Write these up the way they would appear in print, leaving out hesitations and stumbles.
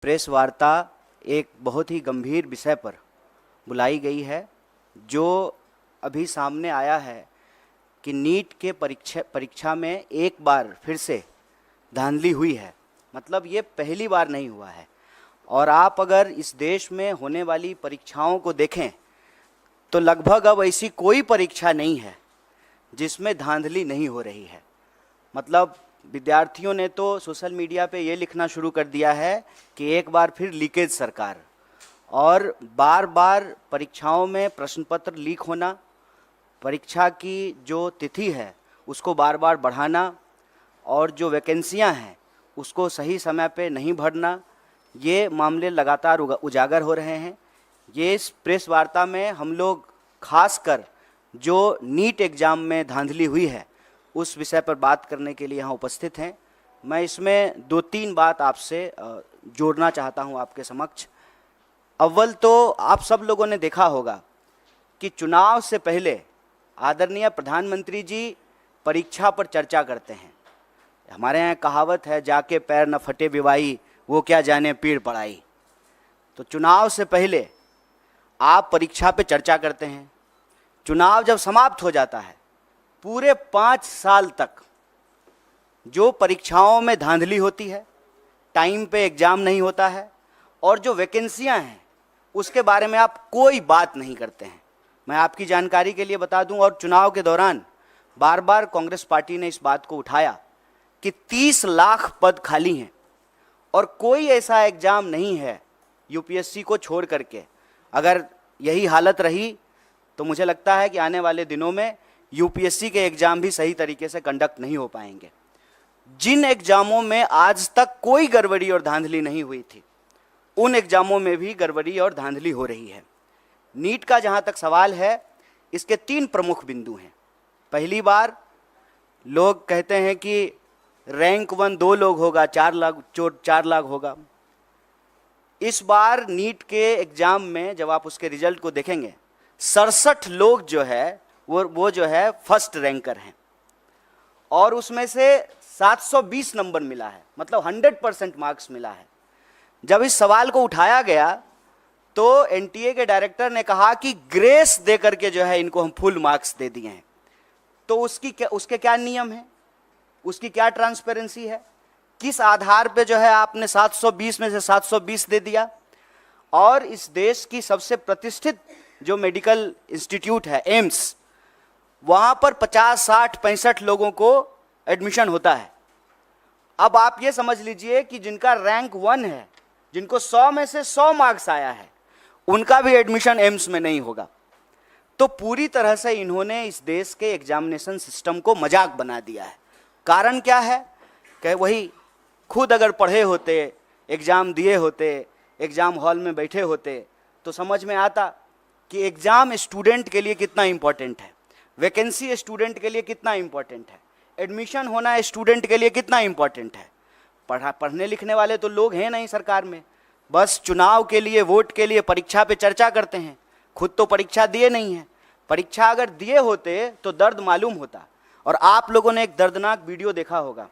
Press वार्ता एक बहुत ही गंभीर विषय पर बुलाई गई है। जो अभी सामने आया है कि नीट के परीक्षा में एक बार फिर से धांधली हुई है, मतलब ये पहली बार नहीं हुआ है। और आप अगर इस देश में होने वाली परीक्षाओं को देखें तो लगभग अब ऐसी कोई परीक्षा नहीं है जिसमें धांधली नहीं हो रही है। मतलब विद्यार्थियों ने तो सोशल मीडिया पे ये लिखना शुरू कर दिया है कि एक बार फिर लीकेज सरकार, और बार बार परीक्षाओं में प्रश्न पत्र लीक होना, परीक्षा की जो तिथि है उसको बार बार बढ़ाना, और जो वैकेंसियां हैं उसको सही समय पे नहीं भरना, ये मामले लगातार उजागर हो रहे हैं। ये इस प्रेस वार्ता में हम लोग खासकर जो नीट एग्ज़ाम में धांधली हुई है उस विषय पर बात करने के लिए यहाँ उपस्थित हैं। मैं इसमें 2-3 बात आपसे जोड़ना चाहता हूँ आपके समक्ष। अव्वल तो आप सब लोगों ने देखा होगा कि चुनाव से पहले आदरणीय प्रधानमंत्री जी परीक्षा पर चर्चा करते हैं। हमारे यहाँ कहावत है, जाके पैर न फटे विवाई, वो क्या जाने पीड़ पड़ाई। तो चुनाव से पहले आप परीक्षा पे चर्चा करते हैं। चुनाव जब समाप्त हो जाता है, पूरे 5 साल तक जो परीक्षाओं में धांधली होती है, टाइम पे एग्जाम नहीं होता है, और जो वैकेंसियां हैं उसके बारे में आप कोई बात नहीं करते हैं। मैं आपकी जानकारी के लिए बता दूं, और चुनाव के दौरान बार बार कांग्रेस पार्टी ने इस बात को उठाया कि 30 लाख पद खाली हैं और कोई ऐसा एग्जाम नहीं है यूपीएससी को छोड़ करके। अगर यही हालत रही तो मुझे लगता है कि आने वाले दिनों में यूपीएससी के एग्जाम भी सही तरीके से कंडक्ट नहीं हो पाएंगे। जिन एग्जामों में आज तक कोई गड़बड़ी और धांधली नहीं हुई थी, उन एग्जामों में भी गड़बड़ी और धांधली हो रही है। नीट का जहां तक सवाल है, इसके 3 प्रमुख बिंदु हैं। पहली बार लोग कहते हैं कि रैंक 1 2 लोग होगा, 4 लाख होगा। इस बार नीट के एग्जाम में जब आप उसके रिजल्ट को देखेंगे, 67 लोग जो है वो जो है फर्स्ट रैंकर हैं, और उसमें से 720 नंबर मिला है, मतलब 100% मार्क्स मिला है। जब इस सवाल को उठाया गया तो एनटीए के डायरेक्टर ने कहा कि ग्रेस दे करके जो है इनको हम फुल मार्क्स दे दिए हैं। तो उसके क्या नियम है, उसकी क्या ट्रांसपेरेंसी है, किस आधार पे जो है आपने 720 में से 720 दे दिया। और इस देश की सबसे प्रतिष्ठित जो मेडिकल इंस्टीट्यूट है एम्स, वहां पर 50, 60, 65 लोगों को एडमिशन होता है। अब आप ये समझ लीजिए कि जिनका रैंक 1 है, जिनको 100 में से 100 मार्क्स आया है, उनका भी एडमिशन एम्स में नहीं होगा। तो पूरी तरह से इन्होंने इस देश के एग्जामिनेशन सिस्टम को मजाक बना दिया है। कारण क्या है कि वही खुद अगर पढ़े होते, एग्जाम दिए होते, एग्जाम हॉल में बैठे होते, तो समझ में आता कि एग्जाम स्टूडेंट के लिए कितना इंपॉर्टेंट है, वैकेंसी स्टूडेंट के लिए कितना इंपॉर्टेंट है, एडमिशन होना स्टूडेंट के लिए कितना इंपॉर्टेंट है। पढ़ने लिखने वाले तो लोग हैं नहीं सरकार में, बस चुनाव के लिए, वोट के लिए परीक्षा पे चर्चा करते हैं। खुद तो परीक्षा दिए नहीं है। परीक्षा अगर दिए होते तो दर्द मालूम होता। और आप लोगों ने एक दर्दनाक वीडियो देखा होगा,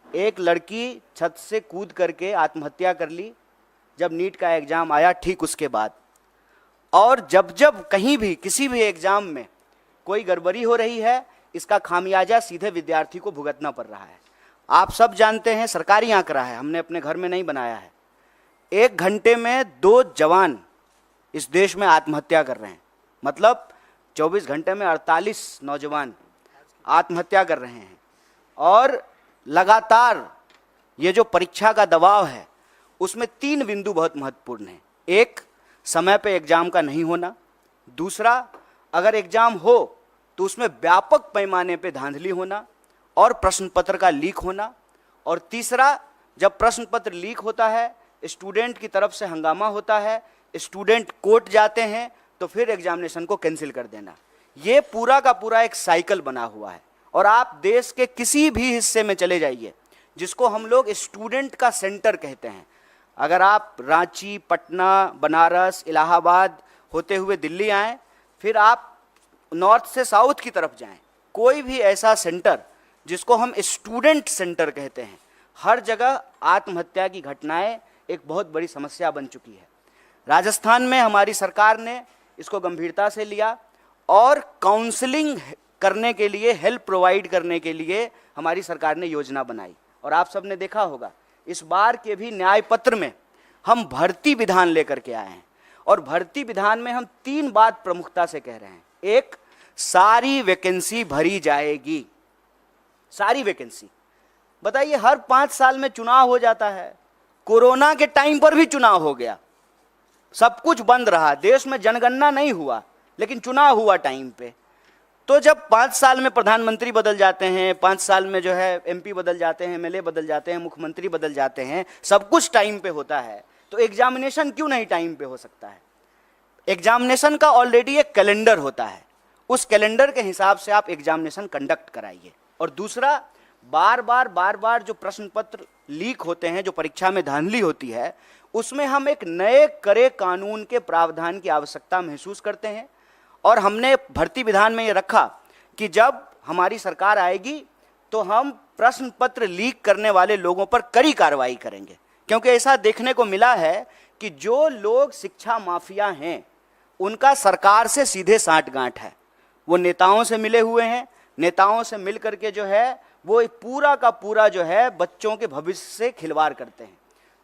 एक लड़की छत से कूद करके आत्महत्या कर ली जब नीट का एग्जाम आया ठीक उसके बाद। और जब जब कहीं भी किसी भी एग्जाम में कोई गड़बड़ी हो रही है, इसका खामियाजा सीधे विद्यार्थी को भुगतना पड़ रहा है। आप सब जानते हैं, सरकारी आंकड़ा है, हमने अपने घर में नहीं बनाया है, 1 घंटे में 2 जवान इस देश में आत्महत्या कर रहे हैं। मतलब 24 घंटे में 48 नौजवान आत्महत्या कर रहे हैं। और लगातार ये जो परीक्षा का दबाव है उसमें 3 बिंदु बहुत महत्वपूर्ण हैं। एक, समय पे एग्जाम का नहीं होना। दूसरा, अगर एग्जाम हो तो उसमें व्यापक पैमाने पे धांधली होना और प्रश्न पत्र का लीक होना। और तीसरा, जब प्रश्न पत्र लीक होता है, स्टूडेंट की तरफ से हंगामा होता है, स्टूडेंट कोर्ट जाते हैं, तो फिर एग्जामिनेशन को कैंसिल कर देना। ये पूरा का पूरा एक साइकिल बना हुआ है। और आप देश के किसी भी हिस्से में चले जाइए, जिसको हम लोग स्टूडेंट का सेंटर कहते हैं, अगर आप रांची, पटना, बनारस, इलाहाबाद होते हुए दिल्ली आएँ, फिर आप नॉर्थ से साउथ की तरफ जाएं, कोई भी ऐसा सेंटर जिसको हम स्टूडेंट सेंटर कहते हैं, हर जगह आत्महत्या की घटनाएं एक बहुत बड़ी समस्या बन चुकी है। राजस्थान में हमारी सरकार ने इसको गंभीरता से लिया और काउंसलिंग करने के लिए, हेल्प प्रोवाइड करने के लिए हमारी सरकार ने योजना बनाई। और आप सबने देखा होगा इस बार के भी न्याय पत्र में हम भर्ती विधान लेकर के आए हैं, और भर्ती विधान में हम 3 बात प्रमुखता से कह रहे हैं। एक, सारी वैकेंसी भरी जाएगी, सारी वैकेंसी। बताइए, हर 5 साल में चुनाव हो जाता है, कोरोना के टाइम पर भी चुनाव हो गया, सब कुछ बंद रहा, देश में जनगणना नहीं हुआ, लेकिन चुनाव हुआ टाइम पे। तो जब 5 साल में प्रधानमंत्री बदल जाते हैं, 5 साल में जो है एमपी बदल जाते हैं, एमएलए बदल जाते हैं, मुख्यमंत्री बदल जाते हैं, सब कुछ टाइम पे होता है, तो एग्जामिनेशन क्यों नहीं टाइम पे हो सकता है? एग्जामिनेशन का ऑलरेडी एक कैलेंडर होता है, उस कैलेंडर के हिसाब से आप एग्जामिनेशन कंडक्ट कराइए। और दूसरा, बार बार जो प्रश्न पत्र लीक होते हैं, जो परीक्षा में धांधली होती है, उसमें हम एक नए कड़े कानून के प्रावधान की आवश्यकता महसूस करते हैं। और हमने भर्ती विधान में ये रखा कि जब हमारी सरकार आएगी तो हम प्रश्न पत्र लीक करने वाले लोगों पर कड़ी कार्रवाई करेंगे, क्योंकि ऐसा देखने को मिला है कि जो लोग शिक्षा माफिया हैं उनका सरकार से सीधे साठगांठ है। वो नेताओं से मिले हुए हैं, नेताओं से मिल करके जो है वो पूरा का पूरा जो है बच्चों के भविष्य से खिलवाड़ करते हैं।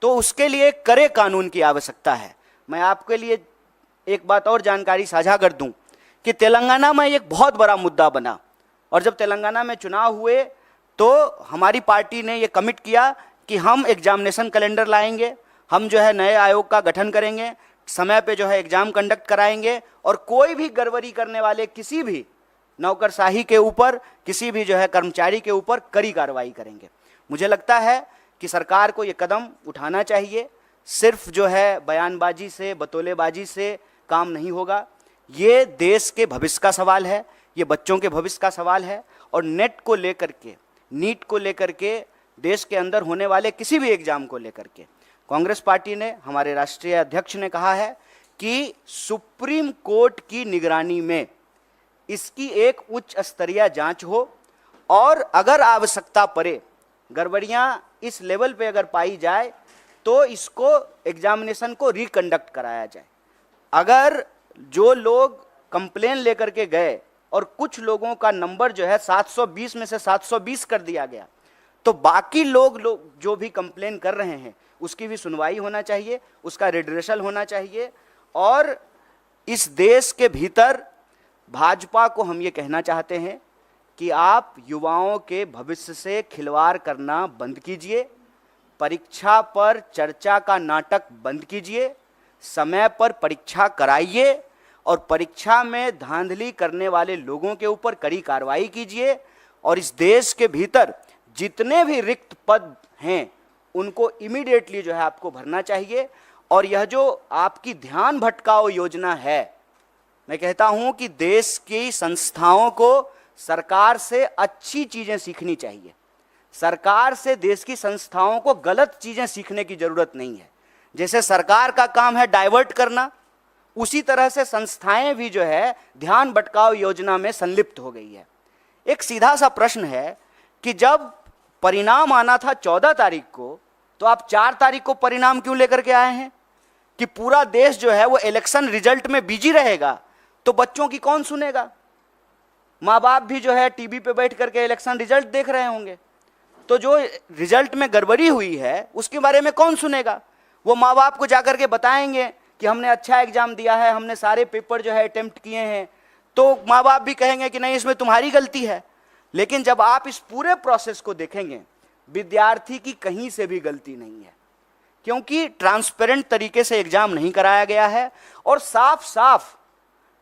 तो उसके लिए कड़े कानून की आवश्यकता है। मैं आपके लिए एक बात और जानकारी साझा कर दूं कि तेलंगाना में एक बहुत बड़ा मुद्दा बना, और जब तेलंगाना में चुनाव हुए तो हमारी पार्टी ने ये कमिट किया कि हम एग्जामिनेशन कैलेंडर लाएंगे, हम जो है नए आयोग का गठन करेंगे, समय पे जो है एग्जाम कंडक्ट कराएंगे, और कोई भी गड़बड़ी करने वाले किसी भी नौकरशाही के ऊपर, किसी भी जो है कर्मचारी के ऊपर कड़ी कार्रवाई करेंगे। मुझे लगता है कि सरकार को ये कदम उठाना चाहिए। सिर्फ जो है बयानबाजी से, बतौलेबाजी से काम नहीं होगा। ये देश के भविष्य का सवाल है, ये बच्चों के भविष्य का सवाल है। और नेट को लेकर के, नीट को लेकर के, देश के अंदर होने वाले किसी भी एग्जाम को लेकर के कांग्रेस पार्टी ने, हमारे राष्ट्रीय अध्यक्ष ने कहा है कि सुप्रीम कोर्ट की निगरानी में इसकी एक उच्च स्तरीय जांच हो, और अगर आवश्यकता पड़े, गड़बड़ियां इस लेवल पे अगर पाई जाए तो इसको एग्जामिनेशन को रिकंडक्ट कराया जाए। अगर जो लोग कंप्लेन लेकर के गए और कुछ लोगों का नंबर जो है 720 में से 720 कर दिया गया, तो बाकी लोग जो भी कंप्लेन कर रहे हैं उसकी भी सुनवाई होना चाहिए, उसका रिड्रेसल होना चाहिए। और इस देश के भीतर भाजपा को हम ये कहना चाहते हैं कि आप युवाओं के भविष्य से खिलवाड़ करना बंद कीजिए, परीक्षा पर चर्चा का नाटक बंद कीजिए, समय पर परीक्षा कराइए, और परीक्षा में धांधली करने वाले लोगों के ऊपर कड़ी कार्रवाई कीजिए। और इस देश के भीतर जितने भी रिक्त पद हैं उनको इमीडिएटली जो है आपको भरना चाहिए। और यह जो आपकी ध्यान भटकाओ योजना है, मैं कहता हूं कि देश की संस्थाओं को सरकार से अच्छी चीजें सीखनी चाहिए। सरकार से देश की संस्थाओं को गलत चीजें सीखने की जरूरत नहीं है। जैसे सरकार का काम है डाइवर्ट करना, उसी तरह से संस्थाएं भी जो है ध्यान भटकाओ योजना में संलिप्त हो गई है। एक सीधा सा प्रश्न है कि जब परिणाम आना था 14 तारीख को, तो आप 4 तारीख को परिणाम क्यों लेकर के आए हैं? कि पूरा देश जो है वो इलेक्शन रिजल्ट में बिजी रहेगा, तो बच्चों की कौन सुनेगा? माँ बाप भी जो है टीवी पे बैठ करके इलेक्शन रिजल्ट देख रहे होंगे, तो जो रिजल्ट में गड़बड़ी हुई है उसके बारे में कौन सुनेगा? वो माँ बाप को जाकर के बताएंगे कि हमने अच्छा एग्जाम दिया है, हमने सारे पेपर जो है अटेम्प्ट किए हैं, तो माँ बाप भी कहेंगे कि नहीं, इसमें तुम्हारी गलती है। लेकिन जब आप इस पूरे प्रोसेस को देखेंगे, विद्यार्थी की कहीं से भी गलती नहीं है, क्योंकि ट्रांसपेरेंट तरीके से एग्जाम नहीं कराया गया है। और साफ साफ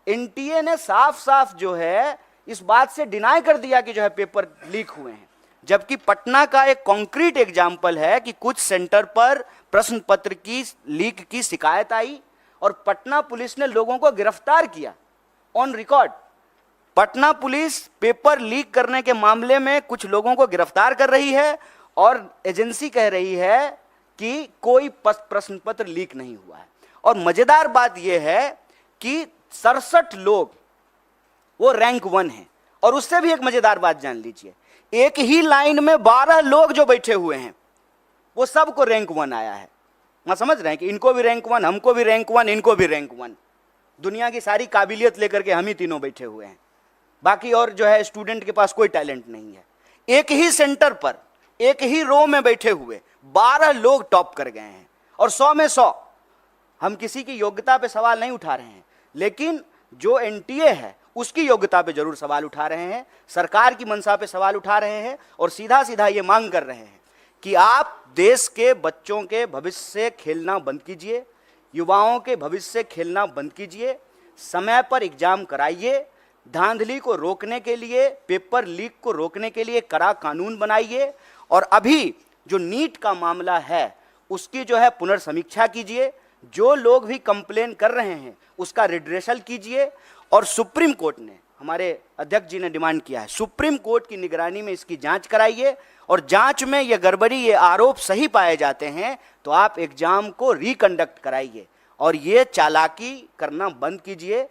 एनटीए ने साफ साफ जो है इस बात से डिनाई कर दिया कि जो है पेपर लीक हुए हैं। जबकि पटना का एक कॉन्क्रीट एग्जाम्पल है कि कुछ सेंटर पर प्रश्न पत्र की लीक की शिकायत आई और पटना पुलिस ने लोगों को गिरफ्तार किया on record. Patna police paper leak करने के मामले में कुछ लोगों को गिरफ्तार कर रही है और एजेंसी कह रही है कि कोई प्रश्न पत्र लीक नहीं हुआ है। और मजेदार बात यह है कि 67 लोग वो रैंक 1 हैं। और उससे भी एक मजेदार बात जान लीजिए, एक ही लाइन में 12 लोग जो बैठे हुए हैं वो सबको रैंक 1 आया है। वहाँ समझ रहे हैं कि इनको भी रैंक 1, हमको भी रैंक 1, इनको भी रैंक 1। दुनिया की सारी काबिलियत लेकर के हम ही तीनों बैठे हुए हैं, बाकी और जो है स्टूडेंट के पास कोई टैलेंट नहीं है। एक ही सेंटर पर, एक ही रो में बैठे हुए 12 लोग टॉप कर गए हैं, और 100 में 100। हम किसी की योग्यता पे सवाल नहीं उठा रहे हैं, लेकिन जो एनटीए है उसकी योग्यता पे जरूर सवाल उठा रहे हैं, सरकार की मंशा पे सवाल उठा रहे हैं, और सीधा सीधा ये मांग कर रहे हैं कि आप देश के बच्चों के भविष्य से खेलना बंद कीजिए, युवाओं के भविष्य से खेलना बंद कीजिए, समय पर एग्जाम कराइए, धांधली को रोकने के लिए, पेपर लीक को रोकने के लिए कड़ा कानून बनाइए, और अभी जो नीट का मामला है उसकी जो है पुनर्समीक्षा कीजिए, जो लोग भी कंप्लेन कर रहे हैं उसका रिड्रेसल कीजिए। और सुप्रीम कोर्ट ने, हमारे अध्यक्ष जी ने डिमांड किया है, सुप्रीम कोर्ट की निगरानी में इसकी जांच कराइए, और जांच में ये गड़बड़ी, ये आरोप सही पाए जाते हैं तो आप एग्जाम को रिकंडक्ट कराइए, और ये चालाकी करना बंद कीजिए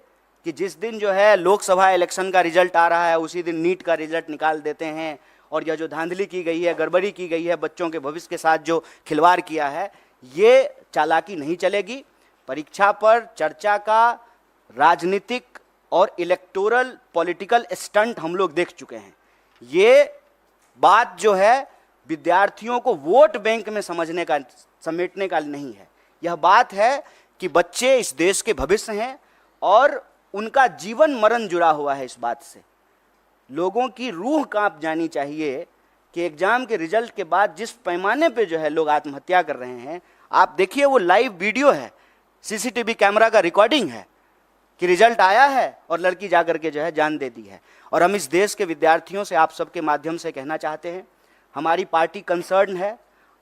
कि जिस दिन जो है लोकसभा इलेक्शन का रिजल्ट आ रहा है उसी दिन नीट का रिजल्ट निकाल देते हैं, और यह जो धांधली की गई है, गड़बड़ी की गई है, बच्चों के भविष्य के साथ जो खिलवाड़ किया है, ये चालाकी नहीं चलेगी। परीक्षा पर चर्चा का राजनीतिक और इलेक्टोरल पॉलिटिकल स्टंट हम लोग देख चुके हैं। ये बात जो है विद्यार्थियों को वोट बैंक में समझने का, समेटने का नहीं है। यह बात है कि बच्चे इस देश के भविष्य हैं और उनका जीवन मरण जुड़ा हुआ है इस बात से। लोगों की रूह कांप जानी चाहिए कि एग्जाम के रिजल्ट के बाद जिस पैमाने पे जो है लोग आत्महत्या कर रहे हैं, आप देखिए, वो लाइव वीडियो है, सीसीटीवी कैमरा का रिकॉर्डिंग है कि रिजल्ट आया है और लड़की जाकर के जो है जान दे दी है। और हम इस देश के विद्यार्थियों से आप सबके माध्यम से कहना चाहते हैं, हमारी पार्टी कंसर्न है।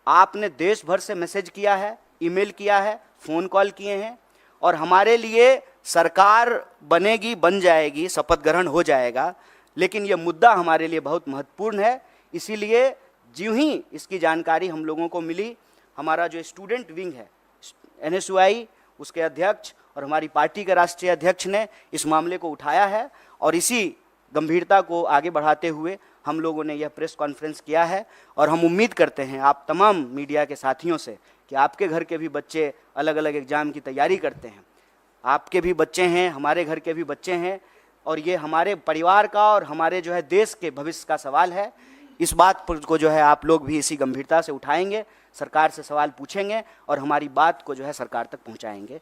आपने देश भर से मैसेज किया है, ईमेल किया है, फ़ोन कॉल किए हैं, और हमारे लिए सरकार बनेगी, बन जाएगी, शपथ ग्रहण हो जाएगा, लेकिन ये मुद्दा हमारे लिए बहुत महत्वपूर्ण है। इसीलिए ज्यों ही इसकी जानकारी हम लोगों को मिली, हमारा जो स्टूडेंट विंग है NSUI, उसके अध्यक्ष और हमारी पार्टी के राष्ट्रीय अध्यक्ष ने इस मामले को उठाया है, और इसी गंभीरता को आगे बढ़ाते हुए हम लोगों ने यह प्रेस कॉन्फ्रेंस किया है। और हम उम्मीद करते हैं आप तमाम मीडिया के साथियों से कि आपके घर के भी बच्चे अलग अलग एग्ज़ाम की तैयारी करते हैं, आपके भी बच्चे हैं, हमारे घर के भी बच्चे हैं, और ये हमारे परिवार का और हमारे जो है देश के भविष्य का सवाल है। इस बात पर को जो है आप लोग भी इसी गंभीरता से उठाएंगे, सरकार से सवाल पूछेंगे और हमारी बात को जो है सरकार तक पहुंचाएंगे।